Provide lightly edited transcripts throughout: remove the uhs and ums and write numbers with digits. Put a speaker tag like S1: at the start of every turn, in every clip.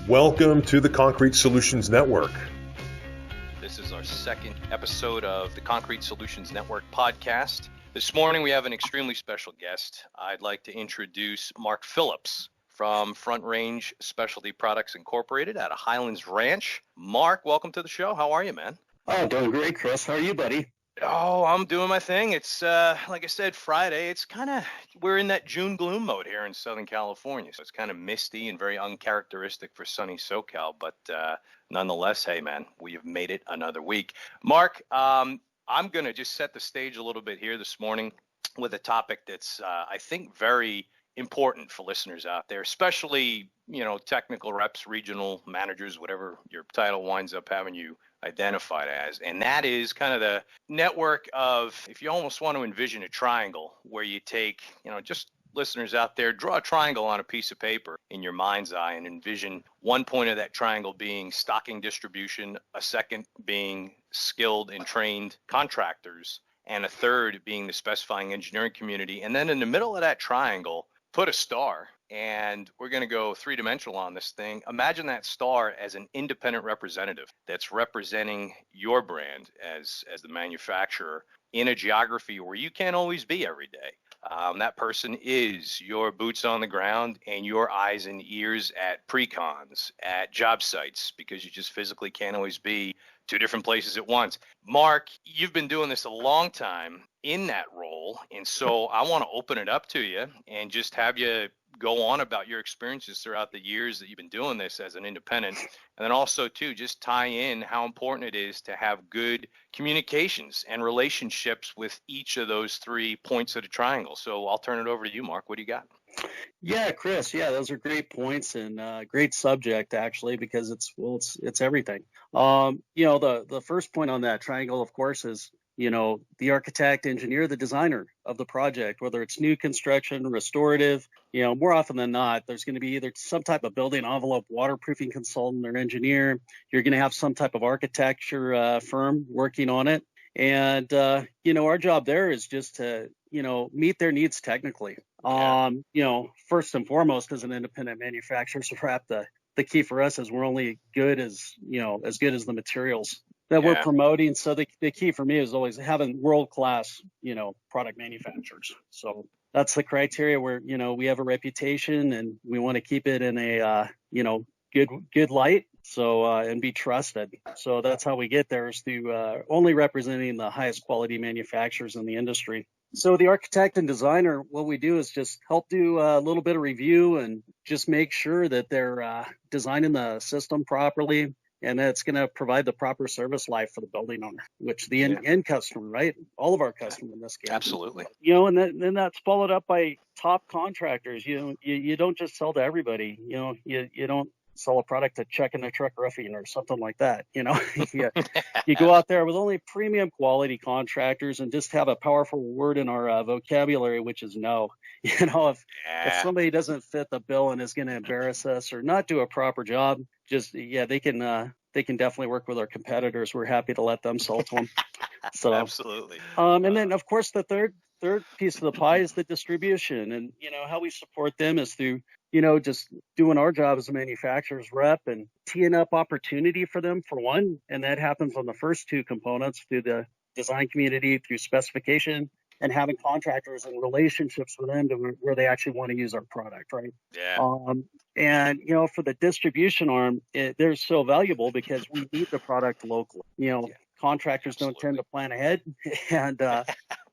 S1: Welcome to the Concrete Solutions Network.
S2: This is our second episode of the Concrete Solutions Network podcast. This morning we have an extremely special guest. I'd like to introduce Mark Phillips from Front Range Specialty Products Incorporated out of Highlands Ranch. Mark, welcome to the show. How are you, man?
S3: Oh, doing great, Chris. How are you, buddy?
S2: Oh, I'm doing my thing. It's like I said, Friday. It's we're in that June gloom mode here in Southern California. So it's kind of misty and very uncharacteristic for sunny SoCal. But nonetheless, hey, man, we have made it another week. Mark, I'm going to just set the stage a little bit here this morning with a topic that's, I think, very important for listeners out there, especially, technical reps, regional managers, whatever your title winds up having you identified as. And that is kind of the network of, if you almost want to envision a triangle where you take, just listeners out there, draw a triangle on a piece of paper in your mind's eye and envision one point of that triangle being stocking distribution, a second being skilled and trained contractors, and a third being the specifying engineering community. And then in the middle of that triangle, put a star. And we're going to go three-dimensional on this thing. Imagine that star as an independent representative that's representing your brand as the manufacturer in a geography where you can't always be every day. That person is your boots on the ground and your eyes and ears at pre-cons, at job sites, because you just physically can't always be two different places at once. Mark, you've been doing this a long time in that role, and so I want to open it up to you and just have you go on about your experiences throughout the years that you've been doing this as an independent, and then also too just tie in how important it is to have good communications and relationships with each of those 3 points of the triangle. So I'll turn it over to you, Mark. What do you got?
S3: Yeah, Chris. Yeah, those are great points and great subject actually, because it's everything. The first point on that triangle, of course, is the architect, engineer, the designer of the project, whether it's new construction, restorative. More often than not, there's going to be either some type of building envelope waterproofing consultant or engineer. You're going to have some type of architecture firm working on it. And, our job there is just to, meet their needs technically. First and foremost, as an independent manufacturer, so perhaps the key for us is we're only good as good as the materials that we're promoting. So the key for me is always having world-class, product manufacturers. So that's the criteria where, we have a reputation and we want to keep it in a, good light. So, and be trusted. So that's how we get there, is through only representing the highest quality manufacturers in the industry. So the architect and designer, what we do is just help do a little bit of review and just make sure that they're designing the system properly, and that it's going to provide the proper service life for the building owner, which the end customer, right? All of our customers in this case.
S2: Absolutely.
S3: And then that's followed up by top contractors. You don't just sell to everybody. You don't sell a product to check in the truck roofing or something like that. You go out there with only premium quality contractors and just have a powerful word in our vocabulary, which is no. If somebody doesn't fit the bill and is going to embarrass us or not do a proper job, they can definitely work with our competitors. We're happy to let them sell to them. So
S2: absolutely.
S3: And then of course the third piece of the pie is the distribution, and how we support them is through just doing our job as a manufacturer's rep and teeing up opportunity for them, for one. And that happens on the first two components, through the design community, through specification, and having contractors and relationships with them to where they actually want to use our product, right?
S2: Yeah.
S3: And for the distribution arm, they're so valuable because we need the product locally. Contractors don't tend to plan ahead. And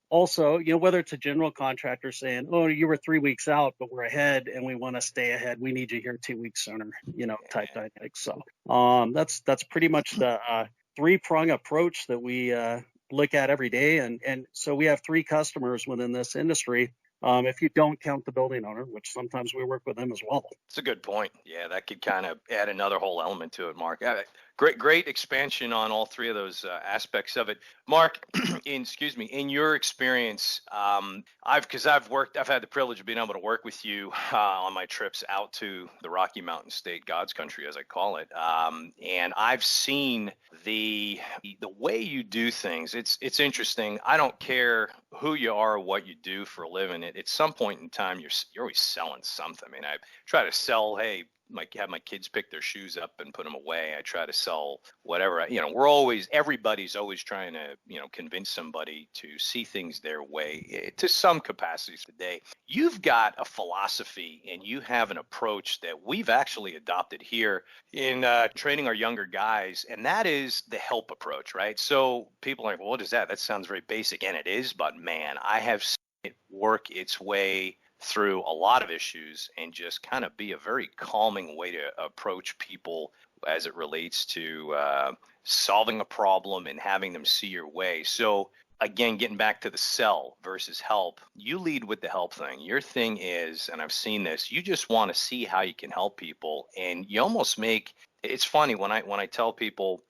S3: also, whether it's a general contractor saying, oh, you were 3 weeks out, but we're ahead and we want to stay ahead, we need you here 2 weeks sooner, type dynamic. So that's pretty much the 3-prong approach that we look at every day. And so we have 3 customers within this industry, if you don't count the building owner, which sometimes we work with them as well.
S2: It's a good point. Yeah, that could kind of add another whole element to it, Mark. Great expansion on all 3 of those aspects of it. Mark, in your experience, I've had the privilege of being able to work with you on my trips out to the Rocky Mountain State, God's country, as I call it. And I've seen the way you do things. It's interesting. I don't care who you are or what you do for a living. At some point in time, you're always selling something. I mean, I try to sell, hey, have my kids pick their shoes up and put them away. I try to sell whatever. Everybody's always trying to, convince somebody to see things their way to some capacities today. You've got a philosophy and you have an approach that we've actually adopted here in training our younger guys, and that is the help approach, right? So people are like, well, what is that? That sounds very basic, and it is, but man, I have seen it work its way through a lot of issues and just kind of be a very calming way to approach people as it relates to solving a problem and having them see your way. So again, getting back to the sell versus help, you lead with the help thing. Your thing is, and I've seen this, you just want to see how you can help people. And you almost make, it's funny when I tell people,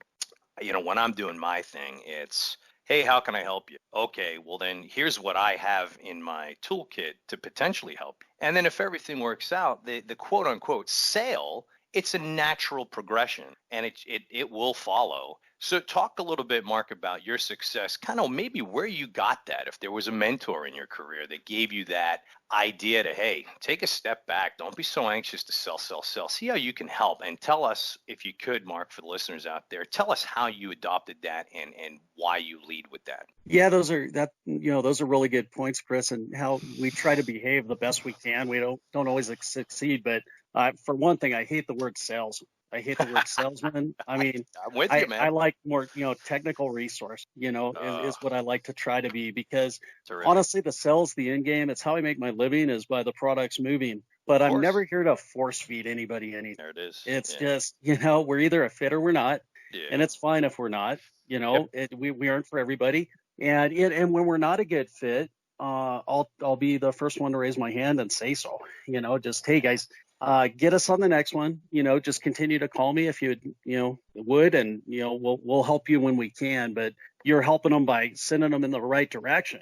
S2: when I'm doing my thing, it's, hey, how can I help you? Okay, well then here's what I have in my toolkit to potentially help. And then if everything works out, the quote unquote sale, it's a natural progression and it will follow. So talk a little bit, Mark, about your success, kind of maybe where you got that, if there was a mentor in your career that gave you that idea to, hey, take a step back. Don't be so anxious to sell. See how you can help. And tell us, if you could, Mark, for the listeners out there, tell us how you adopted that and why you lead with that.
S3: Yeah, those are really good points, Chris, and how we try to behave the best we can. We don't always succeed, but for one thing, I hate the word sales. I hate the word salesman. I mean,
S2: I'm with you, man.
S3: I like more, technical resource, is what I like to try to be, because
S2: terrific.
S3: Honestly, the sales, the end game, it's how I make my living is by the products moving. But I'm never here to force feed anybody anything.
S2: There it is.
S3: It's just, we're either a fit or we're not.
S2: Yeah.
S3: And it's fine if we're not, we aren't for everybody. And when we're not a good fit, I'll be the first one to raise my hand and say so, just, hey guys, get us on the next one, just continue to call me if you would, and, we'll help you when we can, but you're helping them by sending them in the right direction,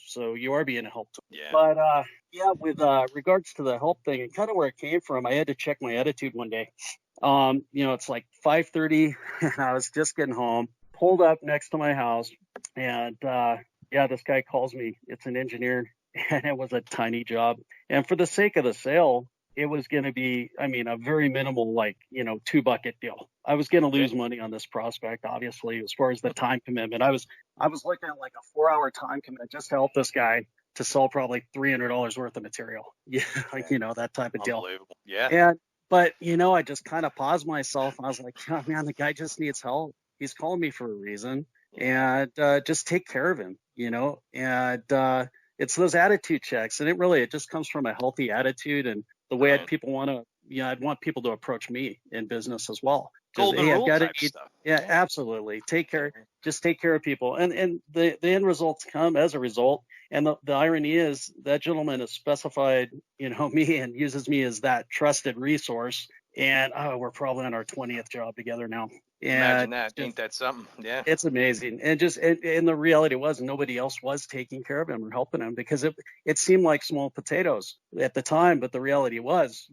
S3: so you are being a help to them.
S2: Yeah.
S3: But, with regards to the help thing and kind of where it came from, I had to check my attitude one day. It's like 5:30 and I was just getting home, pulled up next to my house, and, this guy calls me. It's an engineer, and it was a tiny job. And for the sake of the sale, it was going to be, a very minimal, $2 bucket deal. I was going to lose money on this prospect, obviously, as far as the time commitment. I was looking at like a 4-hour time commitment just to help this guy to sell probably $300 worth of material. Yeah, that type of deal.
S2: Unbelievable. Yeah.
S3: But I just kind of paused myself, and I was like, oh, man, the guy just needs help. He's calling me for a reason, and just take care of him, and it's those attitude checks, and it just comes from a healthy attitude and the way I'd want people to approach me in business as well.
S2: Golden rule type stuff.
S3: Yeah, absolutely. Just take care of people, and the end results come as a result. And the irony is that gentleman has specified, me and uses me as that trusted resource. And we're probably on our 20th job together now.
S2: Imagine that. Ain't that something? Yeah.
S3: It's amazing. And the reality was nobody else was taking care of him or helping him, because it seemed like small potatoes at the time. But the reality was,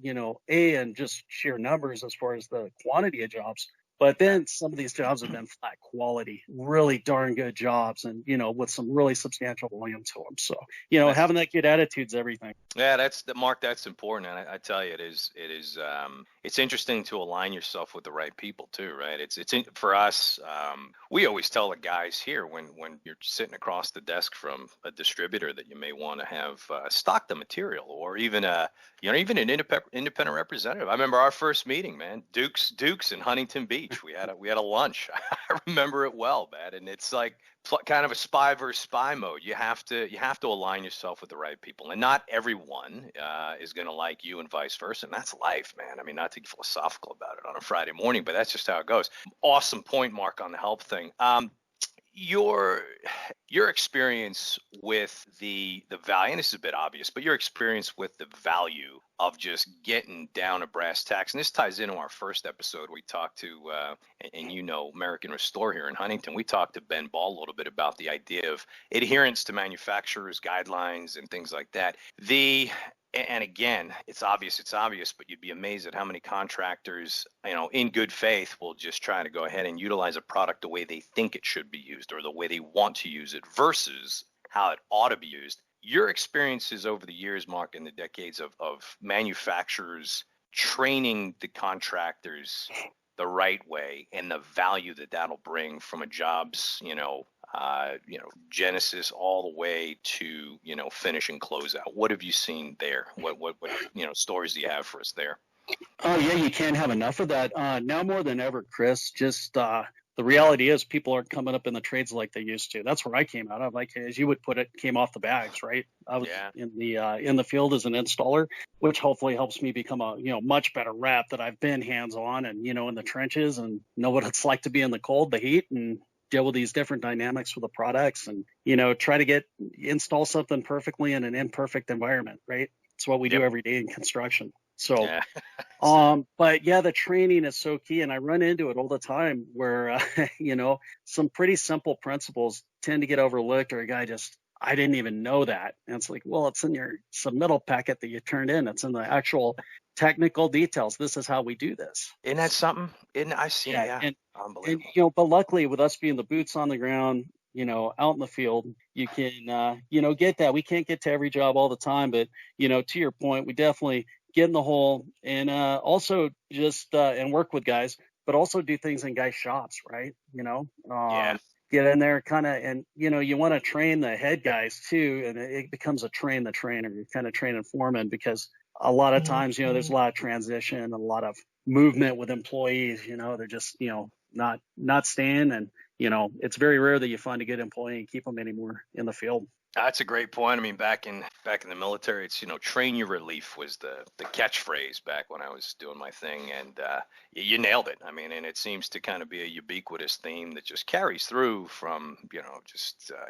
S3: and just sheer numbers as far as the quantity of jobs. But then some of these jobs have been flat quality, really darn good jobs, and, with some really substantial volume to them. So, having that good attitude is everything.
S2: Yeah, Mark, that's important. And I tell you, it's interesting to align yourself with the right people too, right? For us, we always tell the guys here when you're sitting across the desk from a distributor that you may want to have stock the material, or even even an independent representative. I remember our first meeting, man, Dukes in Huntington Beach. We had a lunch. I remember it well, man. And it's like kind of a spy versus spy mode. You have to align yourself with the right people, and not everyone is going to like you, and vice versa. And that's life, man. I mean, not to get philosophical about it on a Friday morning, but that's just how it goes. Awesome point, Mark, on the help thing. Your experience with the value, and this is a bit obvious, but your experience with the value of just getting down to brass tacks, and this ties into our first episode. We talked to, American Restore here in Huntington. We talked to Ben Ball a little bit about the idea of adherence to manufacturers' guidelines and things like that. And again, it's obvious, but you'd be amazed at how many contractors, in good faith will just try to go ahead and utilize a product the way they think it should be used or the way they want to use it versus how it ought to be used. Your experiences over the years, Mark, in the decades of manufacturers training the contractors the right way and the value that that'll bring from a job's, genesis all the way to, finish and close out. What have you seen there? What stories do you have for us there?
S3: Oh yeah, you can't have enough of that. Now more than ever, Chris, just the reality is people aren't coming up in the trades like they used to. That's where I came out of. Like, as you would put it, came off the bags, right? I was in the field as an installer, which hopefully helps me become a much better rep, that I've been hands-on and in the trenches and know what it's like to be in the cold, the heat, and deal with these different dynamics with the products, and try to install something perfectly in an imperfect environment, right? It's what we do every day in construction. So, but yeah, the training is so key, and I run into it all the time where, some pretty simple principles tend to get overlooked, or a guy I didn't even know that. And it's like, well, it's in your submittal packet that you turned in. It's in the actual technical details. This is how we do this.
S2: Isn't that something? I see. Yeah.
S3: And,
S2: unbelievable.
S3: But luckily with us being the boots on the ground, out in the field, you can, get that. We can't get to every job all the time, but, to your point, we definitely get in the hole and also just and work with guys, but also do things in guys' shops, right? Get in there kind of, and you want to train the head guys too, and it becomes a train the trainer. You're kind of training foreman, because a lot of times there's a lot of transition and a lot of movement with employees. They're just not staying, and it's very rare that you find a good employee and keep them anymore in the field.
S2: That's a great point. I mean, back in the military, it's train your relief was the catchphrase back when I was doing my thing, and you nailed it. I mean, and it seems to kind of be a ubiquitous theme that just carries through from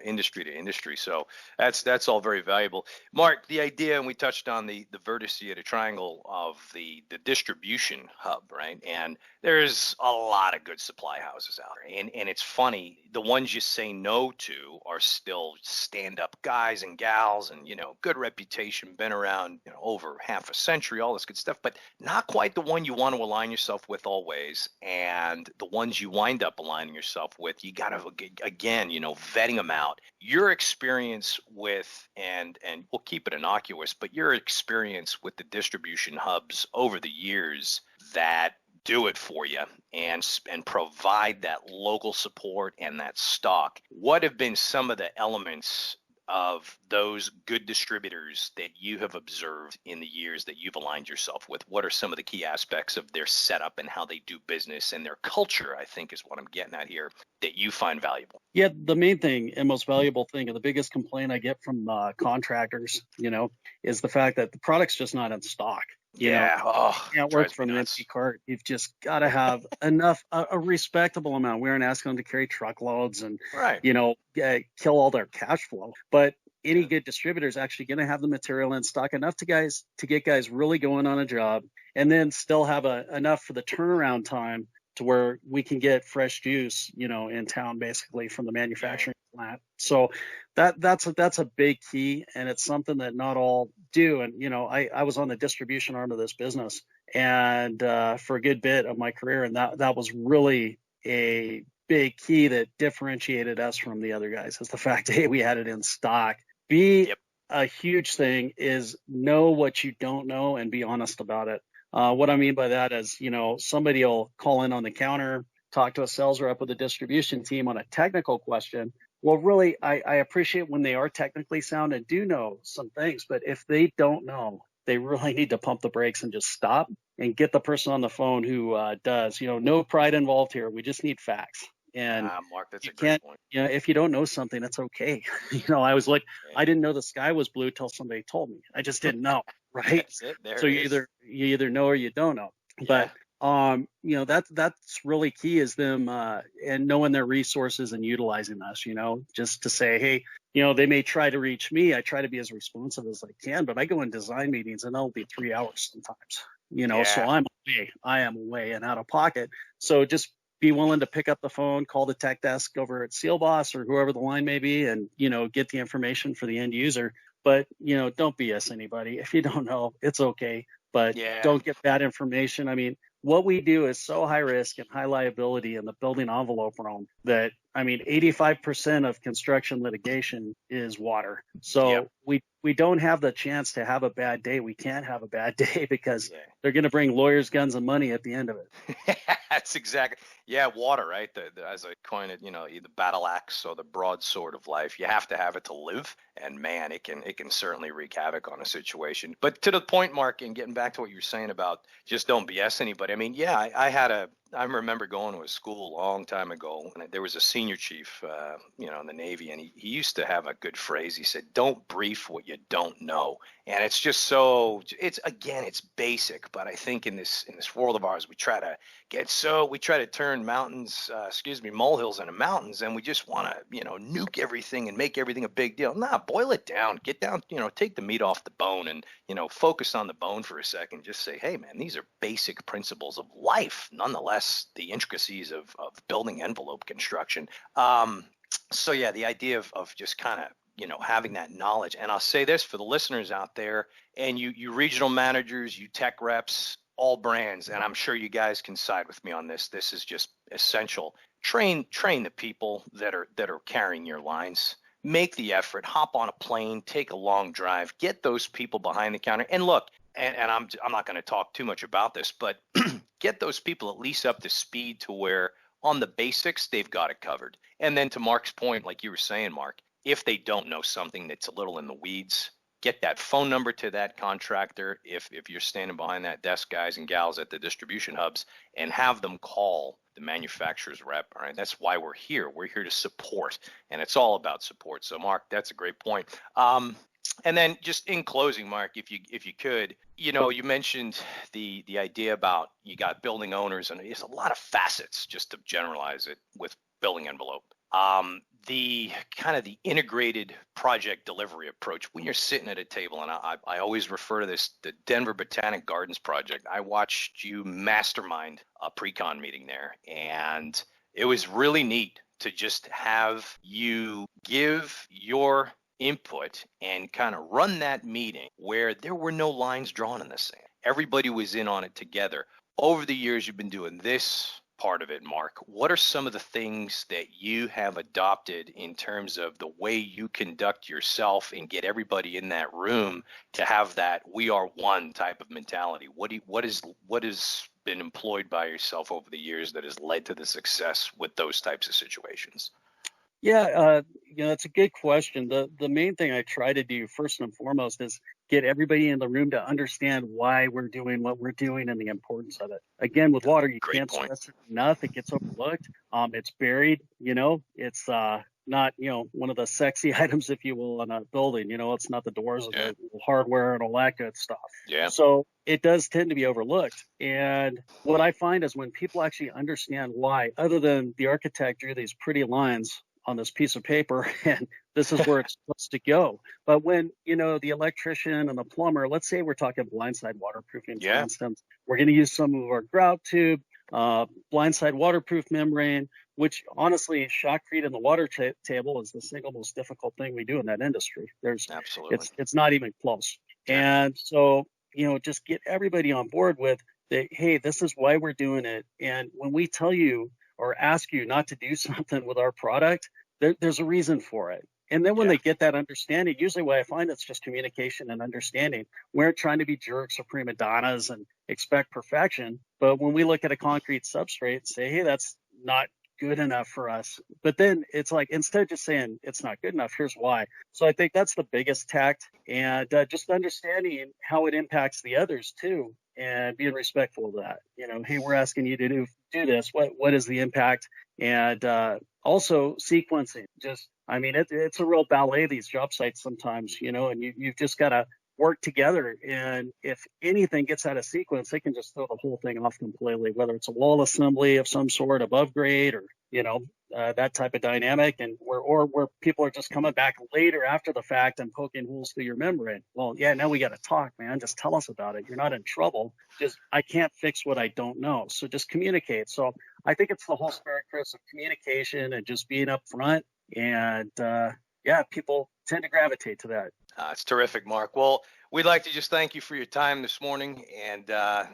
S2: industry to industry. So that's all very valuable. Mark, the idea, and we touched on the vertice of the triangle of the distribution hub, right? And there's a lot of good supply houses out there, and it's funny, the ones you say no to are still stand-up guys and gals, and good reputation, been around over half a century, all this good stuff, but not quite the one you want to align yourself with always. And the ones you wind up aligning yourself with, you got to, again, vetting them out. Your experience with, and we'll keep it innocuous, but your experience with the distribution hubs over the years that do it for you and provide that local support and that stock. What have been some of the elements of those good distributors that you have observed in the years that you've aligned yourself with? What are some of the key aspects of their setup and how they do business and their culture, I think is what I'm getting at here, that you find valuable?
S3: Yeah, the main thing and most valuable thing, and the biggest complaint I get from contractors, is the fact that the product's just not in stock. You can't work from an empty cart. You've just got to have enough, a respectable amount. We aren't asking them to carry truckloads and, kill all their cash flow. But any good distributor is actually going to have the material in stock enough to get guys really going on a job, and then still have enough for the turnaround time to where we can get fresh juice, in town, basically from the manufacturing plant. So that's a big key, and it's something that not all do. And I was on the distribution arm of this business, and for a good bit of my career, and that was really a big key that differentiated us from the other guys, is the fact, hey, we had it in stock. A huge thing is know what you don't know and be honest about it. What I mean by that is, somebody will call in on the counter, talk to a sales rep with a distribution team on a technical question. Well, really, I appreciate when they are technically sound and do know some things, but if they don't know, they really need to pump the brakes and just stop and get the person on the phone who does. No pride involved here. We just need facts. And
S2: Mark, that's a great point.
S3: If you don't know something, that's okay. I was like, I didn't know the sky was blue till somebody told me. I just didn't know, right?
S2: That's it. There
S3: so
S2: you
S3: either know or you don't know.
S2: Yeah.
S3: But that's really key, is them and knowing their resources and utilizing us. Just to say, hey, they may try to reach me. I try to be as responsive as I can, but I go in design meetings and it'll be 3 hours sometimes. So I am away and out of pocket. So just be willing to pick up the phone, call the tech desk over at SealBoss or whoever the line may be, and, get the information for the end user. But, don't BS anybody. If you don't know, it's okay. But don't get bad information. I mean, what we do is so high risk and high liability in the building envelope realm that, 85% of construction litigation is water. So we don't have the chance to have a bad day. We can't have a bad day because they're going to bring lawyers, guns, and money at the end of it.
S2: That's exactly. Water, right? As I coin it, the battle axe or the broadsword of life. You have to have it to live, and man, it can certainly wreak havoc on a situation. But to the point, Mark, and getting back to what you were saying about just don't BS anybody. I remember going to a school a long time ago, and there was a senior chief, in the Navy, and he used to have a good phrase. He said, "Don't brief what you don't know." And it's just it's basic, but I think in this world of ours, we try to turn molehills into mountains, and we just want to, nuke everything and make everything a big deal. Nah, boil it down, get down, take the meat off the bone and, focus on the bone for a second. Just say, hey man, these are basic principles of life. Nonetheless, the intricacies of building envelope construction. The idea of just kind of, having that knowledge. And I'll say this for the listeners out there, and you regional managers, you tech reps, all brands, and I'm sure you guys can side with me on this. This is just essential. Train the people that are carrying your lines. Make the effort. Hop on a plane. Take a long drive. Get those people behind the counter. And look, and I'm not going to talk too much about this, but get those people at least up to speed to where on the basics they've got it covered. And then to Mark's point, like you were saying, Mark, if they don't know something that's a little in the weeds, get that phone number to that contractor if you're standing behind that desk, guys and gals at the distribution hubs, and have them call the manufacturer's rep. All right, that's why we're here. We're here to support, and it's all about support. So, Mark, that's a great point. And then just in closing, Mark, if you could, you mentioned the idea about you got building owners, and there's a lot of facets, just to generalize it, with building envelope. The kind of the integrated project delivery approach when you're sitting at a table, and I always refer to this, the Denver Botanic Gardens project. I watched you mastermind a pre-con meeting there, and it was really neat to just have you give your input and kind of run that meeting where there were no lines drawn in the sand. Everybody was in on it together. Over the years, you've been doing this part of it, Mark. What are some of the things that you have adopted in terms of the way you conduct yourself and get everybody in that room to have that we are one type of mentality? What has been employed by yourself over the years that has led to the success with those types of situations?
S3: Yeah, that's a good question. The main thing I try to do first and foremost is get everybody in the room to understand why we're doing what we're doing and the importance of it. Again, with water, you can't stress it enough. It gets overlooked. It's buried. It's not one of the sexy items, if you will, in a building. It's not the doors and the hardware and all that good stuff.
S2: Yeah.
S3: So it does tend to be overlooked. And what I find is when people actually understand why, other than the architect drew these pretty lines on this piece of paper and this is where it's supposed to go. But when, the electrician and the plumber, let's say we're talking blindside waterproofing, for instance, we're going to use some of our grout tube, blindside waterproof membrane, which honestly, shotcrete in the water table is the single most difficult thing we do in that industry.
S2: Absolutely.
S3: It's not even close. And so, just get everybody on board with that. Hey, this is why we're doing it. And when we tell you or ask you not to do something with our product, there's a reason for it. And then when they get that understanding, usually what I find, it's just communication and understanding. We're trying to be jerks or prima donnas and expect perfection. But when we look at a concrete substrate and say, hey, that's not good enough for us. But then it's like, instead of just saying it's not good enough, here's why. So I think that's the biggest tact, and just understanding how it impacts the others too, and being respectful of that. Hey, we're asking you to do this. What is the impact? And also sequencing. It's a real ballet, these job sites sometimes, and you've just got to work together. And if anything gets out of sequence, they can just throw the whole thing off completely, whether it's a wall assembly of some sort above grade or, that type of dynamic, and where people are just coming back later after the fact and poking holes through your membrane. Well, now we got to talk, man. Just tell us about it. You're not in trouble. I can't fix what I don't know. So just communicate. So I think it's the whole spirit, Chris, of communication and just being upfront. And people tend to gravitate to that.
S2: It's terrific, Mark. Well, we'd like to just thank you for your time this morning. And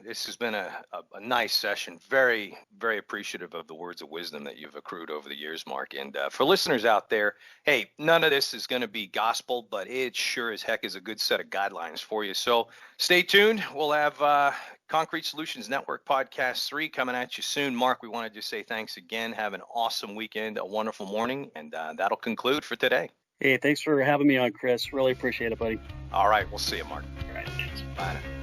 S2: this has been a nice session. Very, very appreciative of the words of wisdom that you've accrued over the years, Mark. And for listeners out there, hey, none of this is going to be gospel, but it sure as heck is a good set of guidelines for you. So stay tuned. We'll have Concrete Solutions Network Podcast 3 coming at you soon. Mark, we want to just say thanks again. Have an awesome weekend, a wonderful morning. And that'll conclude for today.
S3: Hey, thanks for having me on, Chris. Really appreciate it, buddy.
S2: All right. We'll see you, Mark.
S3: All right. Thanks.
S2: Bye now.